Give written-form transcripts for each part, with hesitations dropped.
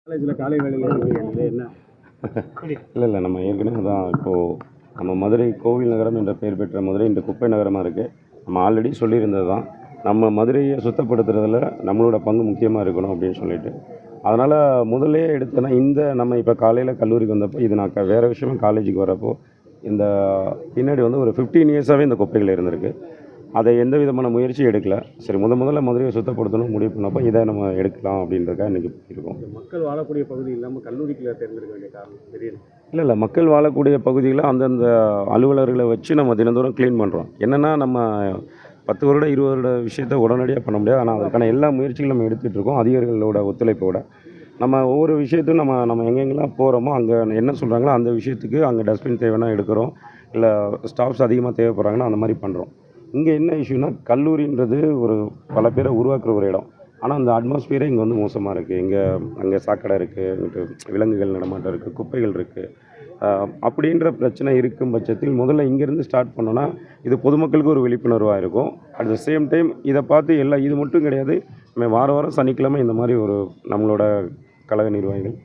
காலேஜில் காலை வேலையில் இருக்கிறீங்க என்ன? இல்லை நம்ம ஏற்கனவே தான் இப்போது நம்ம மதுரை கோவில் நகரம் என்ற பெயர் பெற்ற மதுரை இந்த குப்பை நகரமாக இருக்குது. நம்ம ஆல்ரெடி சொல்லியிருந்தது தான், நம்ம மதுரையை சுத்தப்படுத்துறதுல நம்மளோட பங்கு முக்கியமாக இருக்கணும் அப்படின்னு சொல்லிட்டு, அதனால் முதல்லே எடுத்தேன்னா இந்த நம்ம இப்போ காலையில் கல்லூரிக்கு வந்தப்போ இது நான் வேறு விஷயமா காலேஜுக்கு வரப்போ இந்த பின்னாடி வந்து ஒரு 15 இயர்ஸாகவே இந்த குப்பைகள் இருந்திருக்கு. அதை எந்த விதமான முயற்சியும் எடுக்கல. சரி முதல்ல மதுரையை சுத்தப்படுத்தணும் முடிவு பண்ணப்போ இதை நம்ம எடுக்கலாம் அப்படின்றதுக்காக இன்றைக்கி இருக்கோம். மக்கள் வாழக்கூடிய பகுதி இல்லாமல் கல்லூரிக்குள்ள தேர்ந்தெடுக்க வேண்டிய காரணம் தெரியல. இல்லை மக்கள் வாழக்கூடிய பகுதியில் அந்தந்த அலுவலர்களை வச்சு நம்ம தினந்தோறும் க்ளீன் பண்ணுறோம். என்னென்னா நம்ம 10 வருட 20 வருட விஷயத்தை உடனடியாக பண்ண முடியாது. ஆனால் அதுக்கான எல்லா முயற்சிகளும் நம்ம எடுத்துகிட்டு இருக்கோம். அதிகாரிகளோட ஒத்துழைப்போட நம்ம ஒவ்வொரு விஷயத்தையும் நம்ம எங்கெங்கெல்லாம் போகிறோமோ அங்கே என்ன சொல்கிறாங்களோ அந்த விஷயத்துக்கு அங்கே டஸ்ட்பின் தேவைன்னா எடுக்கிறோம். இல்லை ஸ்டாஃப்ஸ் அதிகமாக தேவைப்படுறாங்கன்னா அந்த மாதிரி பண்ணுறோம். இங்கே என்ன இஷ்யூனா கல்லூரின்றது ஒரு பல பேரை உருவாக்குற ஒரு இடம். ஆனால் அந்த அட்மாஸ்பியரே இங்கே வந்து மோசமாக இருக்குது. அங்கே சாக்கடை இருக்குது, விலங்குகள் நடமாட்டம் இருக்குது, குப்பைகள் இருக்குது. அப்படின்ற பிரச்சனை இருக்கும் பட்சத்தில் முதல்ல இங்கேருந்து ஸ்டார்ட் பண்ணோன்னா இது பொதுமக்களுக்கு ஒரு விழிப்புணர்வாக இருக்கும். அட் த சேம் டைம் இதை பார்த்து இது மட்டும் கிடையாது, நம்ம வாரம் சனிக்கிழமை இந்த மாதிரி ஒரு நம்மளோட கழக நிர்வாகிகள்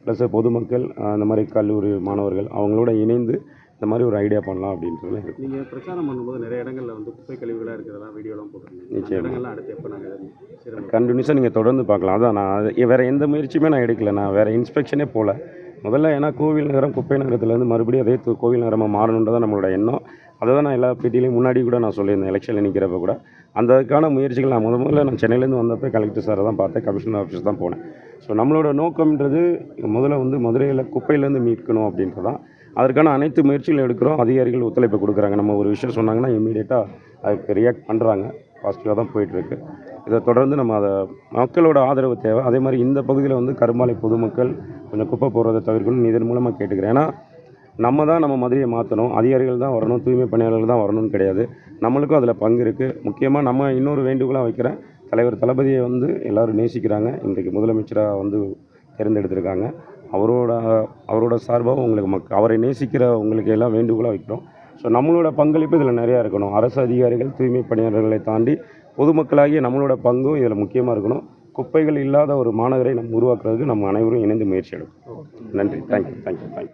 ப்ளஸ் பொதுமக்கள் அந்த மாதிரி கல்லூரி மாணவர்கள் அவங்களோட இணைந்து இந்த மாதிரி ஒரு ஐடியா பண்ணலாம் அப்படின்றது இருக்குது. நீங்கள் பிரச்சாரம் பண்ணும்போது நிறைய இடங்களில் வந்து குப்பை கழிவுகளாக இருக்கிறதெல்லாம் வீடியோலாம் போட்டுருக்கீங்க. நிச்சயமாக அடுத்து எப்போ நாங்கள் கண்டினியூஸாக நீங்கள் தொடர்ந்து பார்க்கலாம். அதான் நான் வேறு எந்த முயற்சியுமே நான் எடுக்கலை. நான் வேறு இன்ஸ்பெக்ஷனே போகல. முதல்ல ஏன்னா கோவில் நகரம் குப்பை நகரத்துலேருந்து மறுபடியும் அதே கோவில் நகரமாக மாறணுன்றதான் நம்மளோட எண்ணம். அதை தான் நான் எல்லா பேட்டியிலையும் முன்னாடி கூட நான் சொல்லியிருந்தேன். எலெக்ஷனில் நிற்கிறப்ப கூட அதுக்கான முயற்சிகள் நான் முதல்ல நான் சென்னையிலேருந்து வந்தப்போ கலெக்டர் சாரை தான் பார்த்தேன், கமிஷனர் ஆஃபீஸ் தான் போனேன். ஸோ நம்மளோட நோக்கம்ன்றது முதல்ல வந்து மதுரையில் குப்பையிலேருந்து மீட்கணும் அப்படின்றதான். அதற்கான அனைத்து முயற்சிகளும் எடுக்கிறோம். அதிகாரிகள் ஒத்துழைப்பு கொடுக்குறாங்க. நம்ம ஒரு விஷயம் சொன்னாங்கன்னா இம்மீடியட்டாக அதுக்கு ரியாக்ட் பண்ணுறாங்க. பாசிட்டிவாக தான் போயிட்டுருக்கு. இதை தொடர்ந்து நம்ம அதை மக்களோட ஆதரவு தேவை. அதே மாதிரி இந்த பகுதியில் வந்து கருமாலை பொதுமக்கள் கொஞ்சம் குப்பை போடுறதை தவிர்க்கணும்னு இதன் மூலமாக கேட்டுக்கிறேன். ஏன்னா நம்ம மதுரையை மாற்றணும், அதிகாரிகள் தான் வரணும், தூய்மை பணியாளர்கள் தான் வரணும்னு கிடையாது. நம்மளுக்கும் அதில் பங்கு இருக்குது. முக்கியமாக நம்ம இன்னொரு வேண்டுகோளாக வைக்கிறேன், தலைவர் தளபதியை வந்து எல்லோரும் நேசிக்கிறாங்க. இன்றைக்கு முதலமைச்சராக வந்து தேர்ந்தெடுத்திருக்காங்க. அவரோட சார்பாக உங்களுக்கு அவரை நேசிக்கிற உங்களுக்கு எல்லாம் வேண்டுகோளாக வைக்கிறோம். ஸோ நம்மளோட பங்களிப்பு இதில் நிறையா இருக்கணும். அரசு அதிகாரிகள் தூய்மை பணியாளர்களை தாண்டி பொதுமக்களாகிய நம்மளோட பங்கும் இதில் முக்கியமாக இருக்கணும். குப்பைகள் இல்லாத ஒரு மாநகரை நம்ம உருவாக்குறதுக்கு நம்ம அனைவரும் இணைந்து முயற்சி எடுக்கணும். நன்றி. தேங்க்யூ.